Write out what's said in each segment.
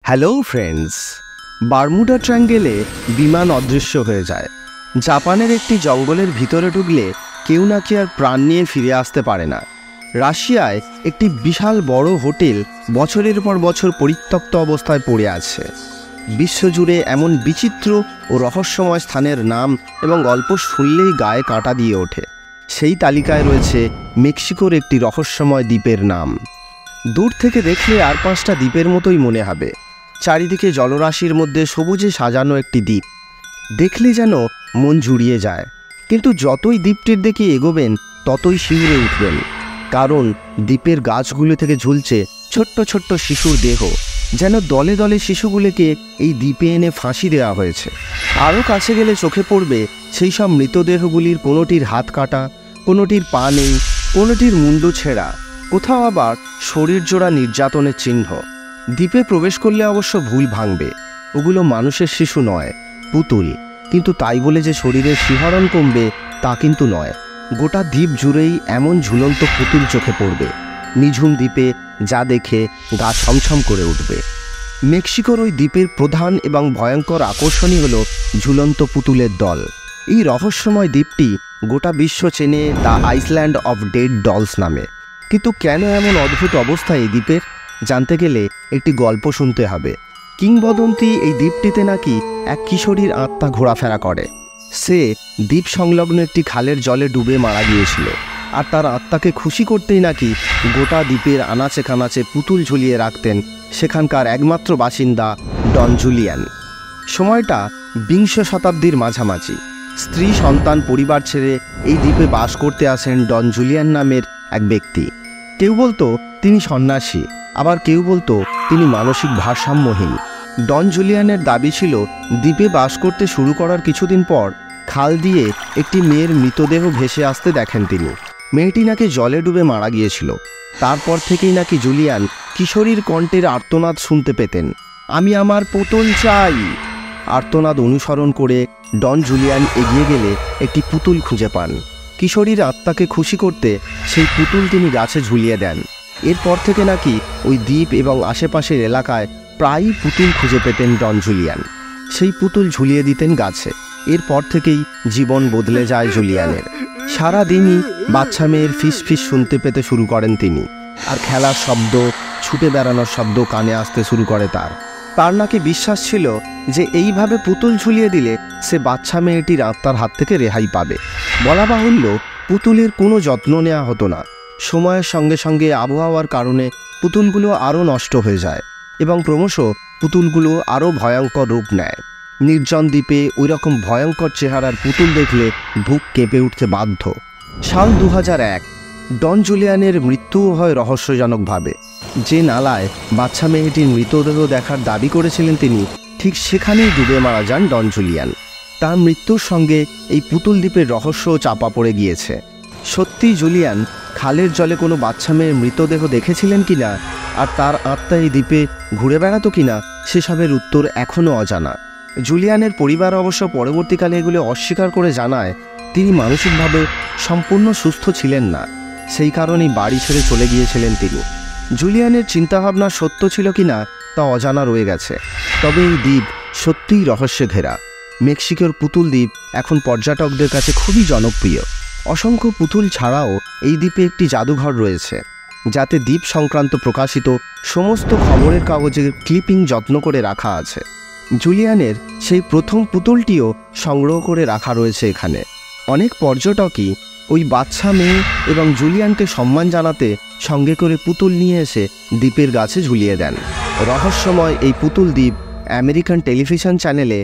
Hello friends, Bermuda ট্রায়াঙ্গেলে বিমান অদৃশ্য হয়ে যায়। জাপানের একটি জঙ্গলের ভিতরে ঢুকলে কেউ নাকি আর প্রাণ নিয়ে ফিরে আসতে পারে না। রাশিয়ায় একটি বিশাল বড় হোটেল বছরের পর বছর পরিত্যক্ত অবস্থায় পড়ে আছে। বিশ্বজুড়ে এমন বিচিত্র ও রহস্যময় স্থানের নাম এবং গল্প শুনলেই গায়ে কাঁটা দিয়ে ওঠে। সেই তালিকায় রয়েছে মেক্সিকোর একটি রহস্যময় দ্বীপের নাম। দূর থেকে দেখলে আর 5টা দ্বীপের মতোই মনে হবে। চারিদিকে জলরাশির মধ্যে সবুজে সাজানো একটি দ্বীপ, দেখলে যেন মন জুড়িয়ে যায়। কিন্তু যতই দ্বীপটির দিকে এগোবেন ততই শিউরে উঠবেন, কারণ দ্বীপের গাছগুলো থেকে ঝুলছে ছোট্ট ছোট্ট শিশুর দেহ, যেন দলে দলে শিশুগুলোকে এই দ্বীপে এনে ফাঁসি দেওয়া হয়েছে। আরও কাছে গেলে চোখে পড়বে সেই সব মৃতদেহগুলির কোনোটির হাত কাটা, কোনোটির পা নেই, কোনোটির মুন্ডু ছেঁড়া, কোথাও আবার শরীর জোড়া নির্যাতনের চিহ্ন। দ্বীপে প্রবেশ করলে অবশ্য ভুল ভাঙবে, ওগুলো মানুষের শিশু নয়, পুতুল। কিন্তু তাই বলে যে শরীরের শিহরণ কমবে তা কিন্তু নয়। গোটা দ্বীপ জুড়েই এমন ঝুলন্ত পুতুল চোখে পড়বে, নিঝুম দ্বীপে যা দেখে গা ছমছম করে উঠবে। মেক্সিকোর ওই দ্বীপের প্রধান এবং ভয়ঙ্কর আকর্ষণই হলো ঝুলন্ত পুতুলের দল। এই রহস্যময় দ্বীপটি গোটা বিশ্ব চেনে the island of dead dolls নামে। কিন্তু কেন এমন অদ্ভুত অবস্থা এই দ্বীপের, জানতে গেলে একটি গল্প শুনতে হবে। কিংবদন্তি এই দ্বীপটিতে নাকি এক কিশোরীর আত্মা ঘোরাফেরা করে। সে দ্বীপ সংলগ্ন একটি খালের জলে ডুবে মারা গিয়েছিল, আর তার আত্মাকে খুশি করতেই নাকি গোটা দ্বীপের আনাচে কানাচে পুতুল ঝুলিয়ে রাখতেন সেখানকার একমাত্র বাসিন্দা ডন জুলিয়ান। সময়টা 20 শতাব্দীর মাঝামাঝি। স্ত্রী সন্তান পরিবার ছেড়ে এই দ্বীপে বাস করতে আসেন ডন জুলিয়ান নামের এক ব্যক্তি। কেউ বলতো তিনি সন্ন্যাসী, আবার কেউ বলতো তিনি মানসিক ভারসাম্যহীন। ডন জুলিয়ানের দাবি ছিল দ্বীপে বাস করতে শুরু করার কিছুদিন পর খাল দিয়ে একটি মেয়ের মৃতদেহ ভেসে আসতে দেখেন তিনি। মেয়েটি নাকি জলে ডুবে মারা গিয়েছিল। তারপর থেকেই নাকি জুলিয়ান কিশোরীর কণ্ঠের আর্তনাদ শুনতে পেতেন, আমি আমার পুতুল চাই। আর্তনাদ অনুসরণ করে ডন জুলিয়ান এগিয়ে গেলে একটি পুতুল খুঁজে পান। কিশোরীর আত্মাকে খুশি করতে সেই পুতুল তিনি গাছে ঝুলিয়ে দেন। এরপর থেকে নাকি ওই দ্বীপ এবং আশেপাশের এলাকায় প্রায়ই পুতুল খুঁজে পেতেন ডন জুলিয়ান। সেই পুতুল ঝুলিয়ে দিতেন গাছে। এরপর থেকেই জীবন বদলে যায় জুলিয়ানের। সারা দিনই বাচ্চা মেয়ের ফিস ফিস শুনতে পেতে শুরু করেন তিনি, আর খেলার শব্দ, ছুটে বেড়ানোর শব্দ কানে আসতে শুরু করে তার নাকি বিশ্বাস ছিল যে এইভাবে পুতুল ঝুলিয়ে দিলে সে বাচ্চা মেয়েটির আত্মার হাত থেকে রেহাই পাবে। বলা বাহুল্য, পুতুলের কোনো যত্ন নেওয়া হতো না। সময়ের সঙ্গে সঙ্গে আবহাওয়ার কারণে পুতুলগুলো আরও নষ্ট হয়ে যায় এবং ক্রমশ পুতুলগুলো আরও ভয়ঙ্কর রূপ নেয়। নির্জন দ্বীপে ওই রকম ভয়ঙ্কর চেহারার পুতুল দেখলে বুক কেঁপে উঠতে বাধ্য। সাল 2001। ডন জুলিয়ানের মৃত্যুও হয় রহস্যজনকভাবে। যে নালায় বাচ্চা মেয়েটির মৃতদেহ দেখার দাবি করেছিলেন তিনি, ঠিক সেখানেই ডুবে মারা যান ডন জুলিয়ান। তার মৃত্যুর সঙ্গে এই পুতুল দ্বীপের রহস্যও চাপা পড়ে গিয়েছে। সত্যি জুলিয়ান খালের জলে কোনো বাচ্চা মেয়ের মৃতদেহ দেখেছিলেন কিনা, আর তার আত্মা এই দ্বীপে ঘুরে বেড়াতো কিনা, সেসবের উত্তর এখনও অজানা। জুলিয়ানের পরিবার অবশ্য পরবর্তীকালে এগুলো অস্বীকার করে জানায় তিনি মানসিকভাবে সম্পূর্ণ সুস্থ ছিলেন না, সেই কারণেই বাড়ি ছেড়ে চলে গিয়েছিলেন তিনি। জুলিয়ানের চিন্তাভাবনা সত্য ছিল কিনা তা অজানা রয়ে গেছে। তবে এই দ্বীপ সত্যিই রহস্যে ঘেরা। মেক্সিকোর পুতুল দ্বীপ এখন পর্যটকদের কাছে খুবই জনপ্রিয়। অসংখ্য পুতুল ছাড়াও এই দ্বীপে একটি জাদুঘর রয়েছে, যাতে দ্বীপ সংক্রান্ত প্রকাশিত সমস্ত খবরের কাগজের ক্লিপিং যত্ন করে রাখা আছে। জুলিয়ানের সেই প্রথম পুতুলটিও সংগ্রহ করে রাখা রয়েছে এখানে। অনেক পর্যটকই ওই বাচ্চা মেয়ে এবং জুলিয়ানকে সম্মান জানাতে সঙ্গে করে পুতুল নিয়ে এসে দ্বীপের গাছে ঝুলিয়ে দেন। রহস্যময় এই পুতুল দ্বীপ আমেরিকান টেলিভিশন চ্যানেলে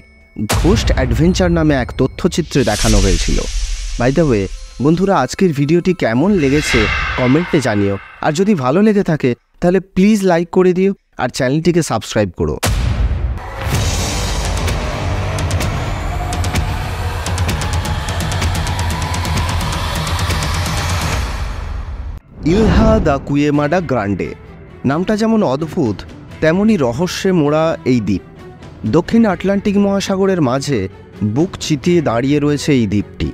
ঘোস্ট অ্যাডভেঞ্চার নামে এক তথ্যচিত্রে দেখানো হয়েছিল। বাই দ্য ওয়ে বন্ধুরা, আজকের ভিডিওটি কেমন লেগেছে কমেন্টে জানিও। আর যদি ভালো লেগে থাকে তাহলে প্লিজ লাইক করে দিও আর চ্যানেলটিকে সাবস্ক্রাইব করো। ইলহা দ্য কুয়েমাডা গ্রান্ডে নামটা যেমন অদ্ভুত, তেমনই রহস্যে মোড়া এই দ্বীপ। দক্ষিণ আটলান্টিক মহাসাগরের মাঝে বুক চিতিয়ে দাঁড়িয়ে রয়েছে এই দ্বীপটি।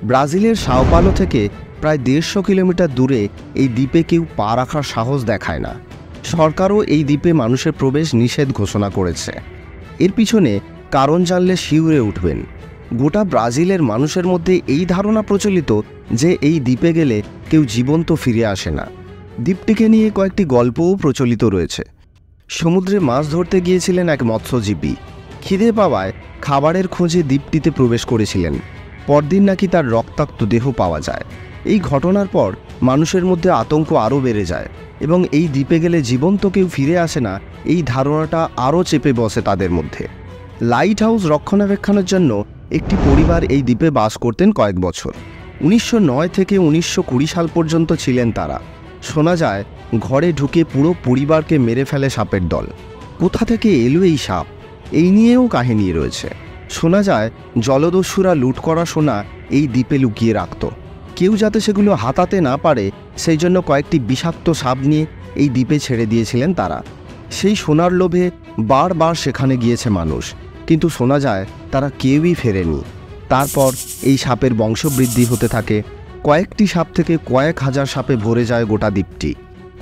ব্রাজিলের সাও পাওলো থেকে প্রায় 150 কিলোমিটার দূরে এই দ্বীপে কেউ পা রাখার সাহস দেখায় না। সরকারও এই দ্বীপে মানুষের প্রবেশ নিষেধ ঘোষণা করেছে। এর পিছনে কারণ জানলে শিউরে উঠবেন। গোটা ব্রাজিলের মানুষের মধ্যে এই ধারণা প্রচলিত যে এই দ্বীপে গেলে কেউ জীবন্ত ফিরে আসে না। দ্বীপটিকে নিয়ে কয়েকটি গল্পও প্রচলিত রয়েছে। সমুদ্রে মাছ ধরতে গিয়েছিলেন এক মৎস্যজীবী। খিদে পাওয়ায় খাবারের খোঁজে দ্বীপটিতে প্রবেশ করেছিলেন। পরদিন নাকি তার রক্তাক্ত দেহ পাওয়া যায়। এই ঘটনার পর মানুষের মধ্যে আতঙ্ক আরও বেড়ে যায় এবং এই দ্বীপে গেলে জীবন্ত কেউ ফিরে আসে না এই ধারণাটা আরও চেপে বসে তাদের মধ্যে। লাইট হাউস রক্ষণাবেক্ষণের জন্য একটি পরিবার এই দ্বীপে বাস করতেন কয়েক বছর। 1909 থেকে 1920 সাল পর্যন্ত ছিলেন তারা। শোনা যায় ঘরে ঢুকে পুরো পরিবারকে মেরে ফেলে সাপের দল। কোথা থেকে এলো এই সাপ, এই নিয়েও কাহিনী রয়েছে। শোনা যায় জলদস্যুরা লুট করা সোনা এই দ্বীপে লুকিয়ে রাখত। কেউ যাতে সেগুলো হাতাতে না পারে সেই জন্য কয়েকটি বিষাক্ত সাপ নিয়ে এই দ্বীপে ছেড়ে দিয়েছিলেন তারা। সেই সোনার লোভে বারবার সেখানে গিয়েছে মানুষ, কিন্তু শোনা যায় তারা কেউই ফেরেনি। তারপর এই সাপের বংশবৃদ্ধি হতে থাকে। কয়েকটি সাপ থেকে কয়েক হাজার সাপে ভরে যায় গোটা দ্বীপটি।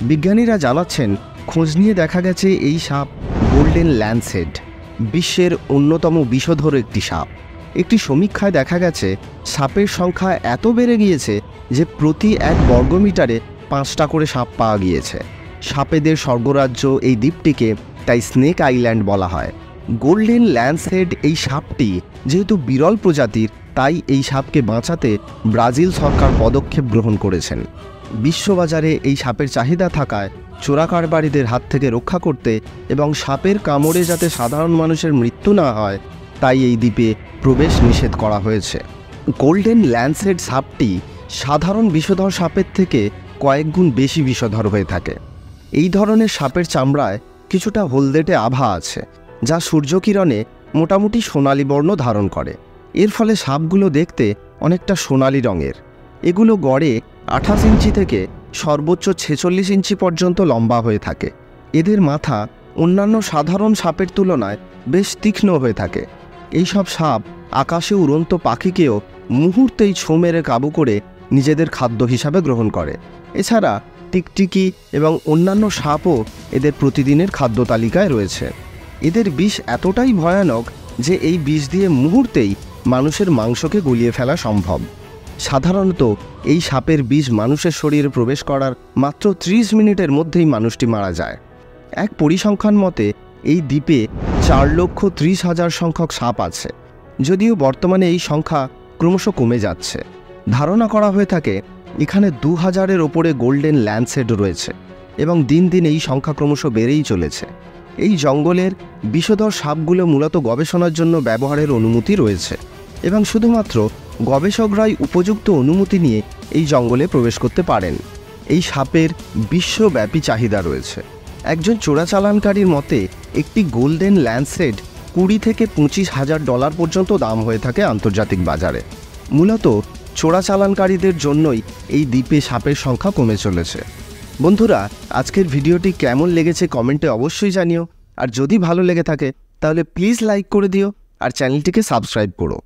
বিজ্ঞানীরা জানাচ্ছেন খোঁজ নিয়ে দেখা গেছে এই সাপ গোল্ডেন ল্যান্সহেড, বিশ্বের অন্যতম বিষধর একটি সাপ। একটি সমীক্ষায় দেখা গেছে সাপের সংখ্যা এত বেড়ে গিয়েছে যে প্রতি 1 বর্গমিটারে 5টা করে সাপ পাওয়া গিয়েছে। সাপেদের স্বর্গরাজ্য এই দ্বীপটিকে তাই স্নেক আইল্যান্ড বলা হয়। গোল্ডেন ল্যান্সহেড এই সাপটি যেহেতু বিরল প্রজাতির, তাই এই সাপকে বাঁচাতে ব্রাজিল সরকার পদক্ষেপ গ্রহণ করেছেন। বিশ্ববাজারে এই সাপের চাহিদা থাকায় চোরাকারবারিদের হাত থেকে রক্ষা করতে এবং সাপের কামড়ে যাতে সাধারণ মানুষের মৃত্যু না হয় তাই এই দ্বীপে প্রবেশ নিষেধ করা হয়েছে। গোল্ডেন ল্যান্সহেড সাপটি সাধারণ বিষধর সাপের থেকে কয়েক গুণ বেশি বিষধর হয়ে থাকে। এই ধরনের সাপের চামড়ায় কিছুটা হলদেটে আভা আছে, যা সূর্যকিরণে মোটামুটি সোনালি বর্ণ ধারণ করে। এর ফলে সাপগুলো দেখতে অনেকটা সোনালি রঙের। এগুলো গড়ে 28 ইঞ্চি থেকে সর্বোচ্চ 46 ইঞ্চি পর্যন্ত লম্বা হয়ে থাকে। এদের মাথা অন্যান্য সাধারণ সাপের তুলনায় বেশ তীক্ষ্ণ হয়ে থাকে। এই সব সাপ আকাশে উড়ন্ত পাখিকেও মুহূর্তেই ছোঁ মেরে কাবু করে নিজেদের খাদ্য হিসাবে গ্রহণ করে। এছাড়া টিকটিকি এবং অন্যান্য সাপও এদের প্রতিদিনের খাদ্য তালিকায় রয়েছে। এদের বিষ এতটাই ভয়ানক যে এই বিষ দিয়ে মুহূর্তেই মানুষের মাংসকে গলিয়ে ফেলা সম্ভব। সাধারণত এই সাপের বিষ মানুষের শরীরে প্রবেশ করার মাত্র 30 মিনিটের মধ্যেই মানুষটি মারা যায়। এক পরিসংখ্যান মতে এই দ্বীপে 4,30,000 সংখ্যক সাপ আছে, যদিও বর্তমানে এই সংখ্যা ক্রমশ কমে যাচ্ছে। ধারণা করা হয়ে থাকে এখানে 2000-এর ওপরে গোল্ডেন ল্যান্সহেড রয়েছে এবং দিন দিন এই সংখ্যা ক্রমশ বেড়েই চলেছে। এই জঙ্গলের বিষধর সাপগুলো মূলত গবেষণার জন্য ব্যবহারের অনুমতি রয়েছে এবং শুধুমাত্র গবেষকরাই উপযুক্ত অনুমতি নিয়ে এই জঙ্গলে প্রবেশ করতে পারেন। এই সাপের বিশ্বব্যাপী চাহিদা রয়েছে। একজন চোরাচালানকারীর মতে একটি গোল্ডেন ল্যান্সহেড $20,000 থেকে $25,000 পর্যন্ত দাম হয়ে থাকে আন্তর্জাতিক বাজারে। মূলত চোরাচালানকারীদের জন্যই এই দ্বীপে সাপের সংখ্যা কমে চলেছে। বন্ধুরা, আজকের ভিডিওটি কেমন লেগেছে কমেন্টে অবশ্যই জানিও। আর যদি ভালো লেগে থাকে তাহলে প্লিজ লাইক করে দিও আর চ্যানেলটিকে সাবস্ক্রাইব করো।